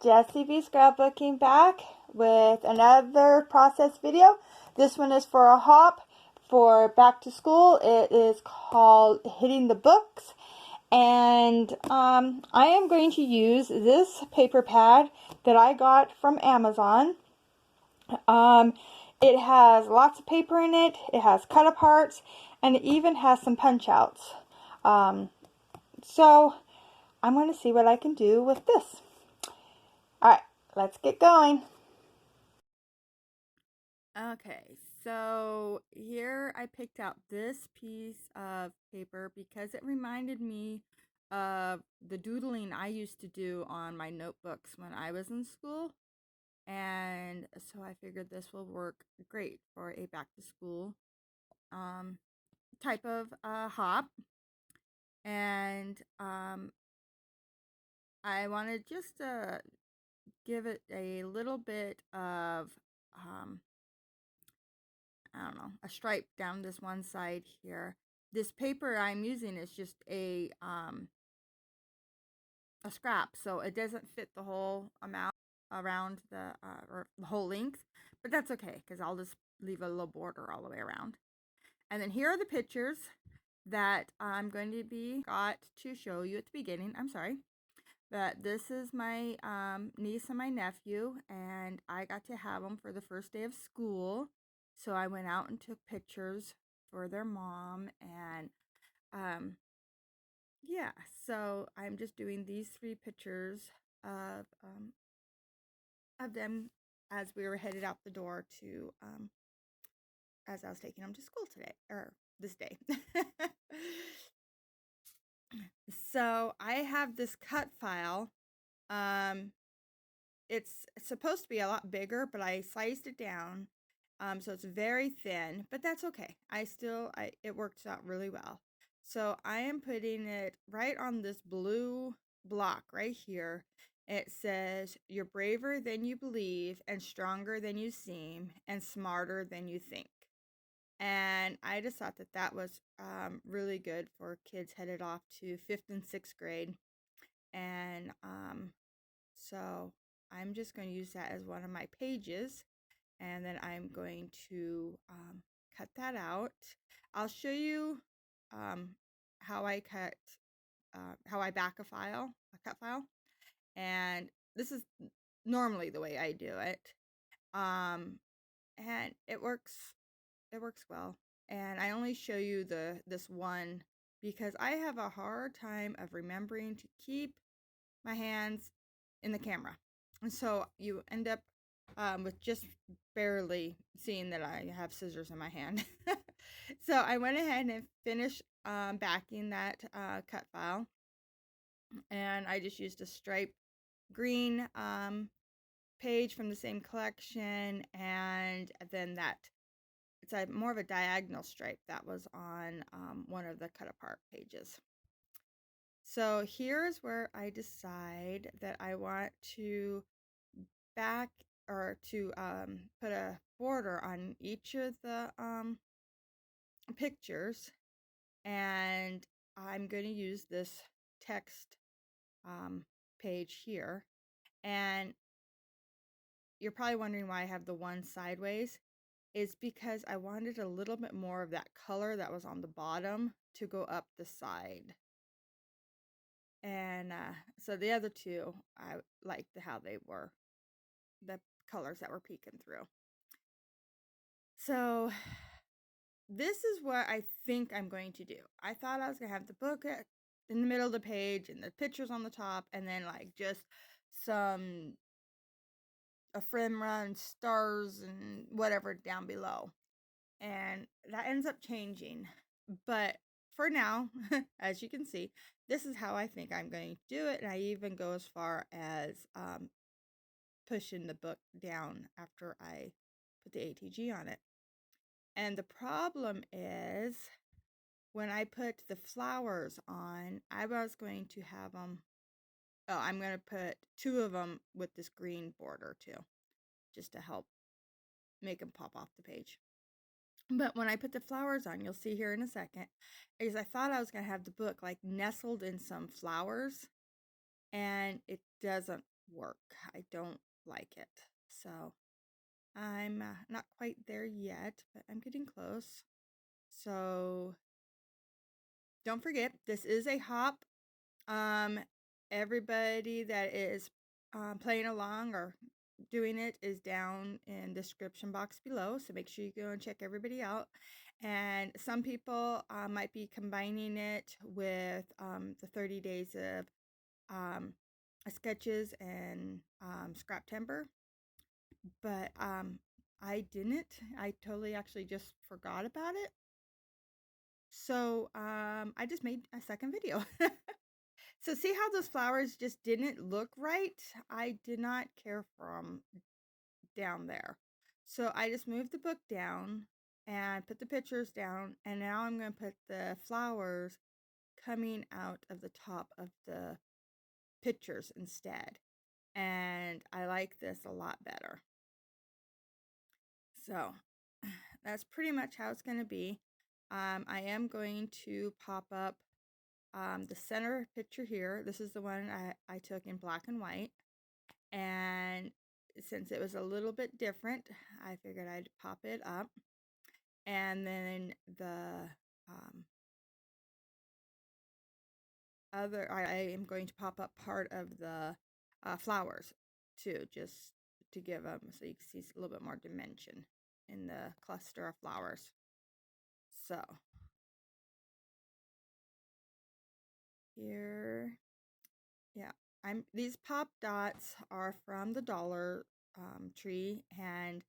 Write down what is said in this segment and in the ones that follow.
Jessie V Scrapbooking back with another process video. This one is for a hop for back to school. It is called Hitting the Books. And I am going to use this paper pad that I got from Amazon. It has lots of paper in it. It has cut aparts, and it even has some punch outs. So I'm going to see what I can do with this. Alright, let's get going. Okay, so here I picked out this piece of paper because it reminded me of the doodling I used to do on my notebooks when I was in school. And so I figured this will work great for a back to school type of hop. And I wanted just to give it a little bit of I don't know, a stripe down this one side here. This paper I'm using is just a scrap, so it doesn't fit the whole amount around or the whole length, but that's okay because I'll just leave a little border all the way around. And then here are the pictures that I'm going to got to show you at the beginning. I'm sorry. But this is my niece and my nephew, and I got to have them for the first day of school. So I went out and took pictures for their mom, and yeah, so I'm just doing these 3 pictures of them as we were headed out the door to as I was taking them to school today, or this day. So I have this cut file. It's supposed to be a lot bigger, but I sliced it down. So it's very thin, but that's okay. It works out really well. So I am putting it right on this blue block right here. It says, "You're braver than you believe and stronger than you seem and smarter than you think." And I just thought that that was really good for kids headed off to 5th and 6th grade. And so I'm just going to use that as one of my pages, and then I'm going to cut that out. I'll show you how I back a cut file, and this is normally the way I do it, and it works well. And I only show you this one because I have a hard time of remembering to keep my hands in the camera. And so you end up with just barely seeing that I have scissors in my hand. So I went ahead and finished backing that cut file. And I just used a striped green page from the same collection. And then it's more of a diagonal stripe that was on one of the cut apart pages. So here's where I decide that I want to back or to put a border on each of the pictures, and I'm going to use this text page here. And you're probably wondering why I have the one sideways. It's because I wanted a little bit more of that color that was on the bottom to go up the side. And so the other 2, I liked how they were, the colors that were peeking through. So this is what I think I'm going to do. I thought I was going to have the book in the middle of the page and the pictures on the top, and then like just some ephemera and stars and whatever down below. And that ends up changing. But for now, as you can see, this is how I think I'm going to do it. And I even go as far as pushing the book down after I put the ATG on it. And the problem is when I put the flowers on, I was going to have them, I'm going to put 2 of them with this green border too, just to help make them pop off the page. But when I put the flowers on, you'll see here in a second, is I thought I was going to have the book like nestled in some flowers, and it doesn't work. I don't like it. So I'm not quite there yet, but I'm getting close. So don't forget, this is a hop. Um, everybody that is playing along or doing it is down in the description box below. So make sure you go and check everybody out. And some people might be combining it with the 30 days of sketches and scrap timber. But I didn't. I totally actually just forgot about it. So I just made a second video. So see how those flowers just didn't look right? I did not care for them down there. So I just moved the book down and put the pictures down, and now I'm going to put the flowers coming out of the top of the pictures instead. And I like this a lot better. So that's pretty much how it's going to be. I am going to pop up the center picture here. This is the one I took in black and white. And since it was a little bit different, I figured I'd pop it up. And then the I am going to pop up part of the flowers too, just to give them so you can see a little bit more dimension in the cluster of flowers. So here, yeah, these pop dots are from the Dollar Tree, and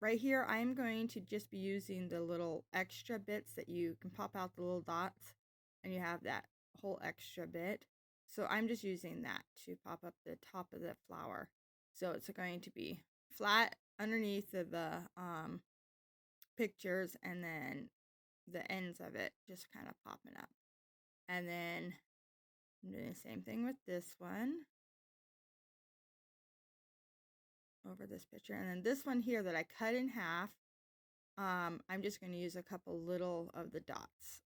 right here I'm going to just be using the little extra bits that you can pop out the little dots, and you have that whole extra bit. So I'm just using that to pop up the top of the flower. So it's going to be flat underneath of the pictures, and then the ends of it just kind of popping up. And then I'm doing the same thing with this one over this picture. And then this one here that I cut in half, I'm just going to use a couple little of the dots.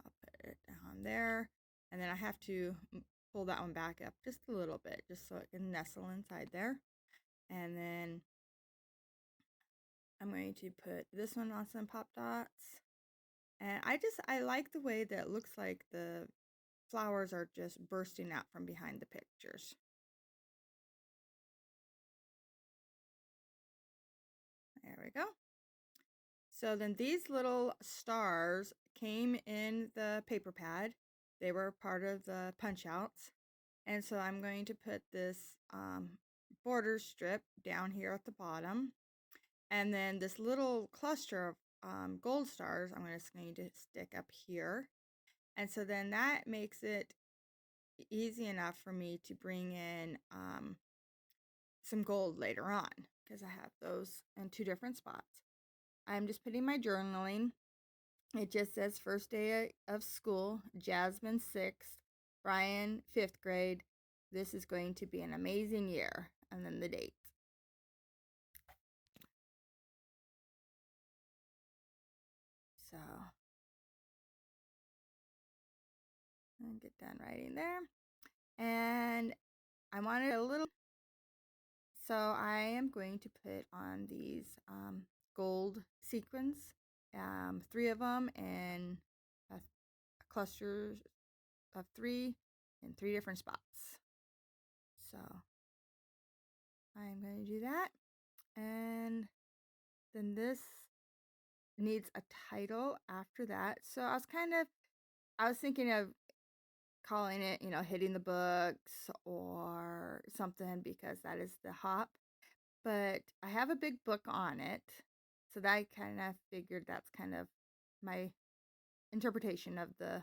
I'll put it down there. And then I have to pull that one back up just a little bit, just so it can nestle inside there. And then I'm going to put this one on some pop dots. And I like the way that it looks like the flowers are just bursting out from behind the pictures. There we go. So then these little stars came in the paper pad. They were part of the punch outs. And so I'm going to put this border strip down here at the bottom. And then this little cluster of gold stars, I'm just going to stick up here. And so then that makes it easy enough for me to bring in some gold later on, because I have those in two different spots. I'm just putting my journaling. It just says first day of school, Jasmine 6th, Brian 5th grade. This is going to be an amazing year. And then the date. So I'll get done writing there. And I wanted a little, so I am going to put on these gold sequins, 3 of them in a cluster of 3 in 3 different spots. So I'm going to do that. And then this needs a title after that. So I was thinking of calling it, hitting the books or something, because that is the hop. But I have a big book on it. So that I kind of figured that's kind of my interpretation of the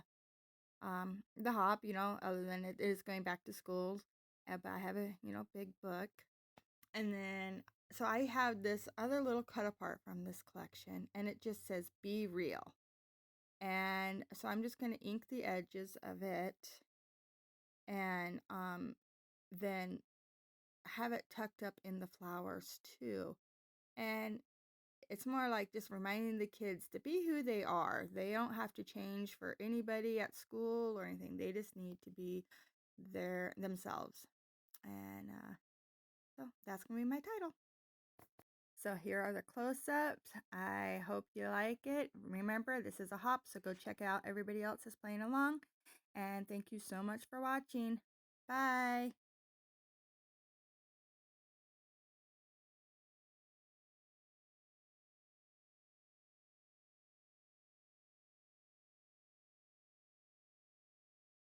hop, other than it is going back to school. But I have a, big book. And then, so I have this other little cut apart from this collection, and it just says, "Be real." And so I'm just going to ink the edges of it, and then have it tucked up in the flowers too. And it's more like just reminding the kids to be who they are. They don't have to change for anybody at school or anything. They just need to be themselves. And so that's gonna be my title. So here are the close-ups. I hope you like it. Remember, this is a hop, so go check out everybody else that's playing along. And thank you so much for watching. Bye.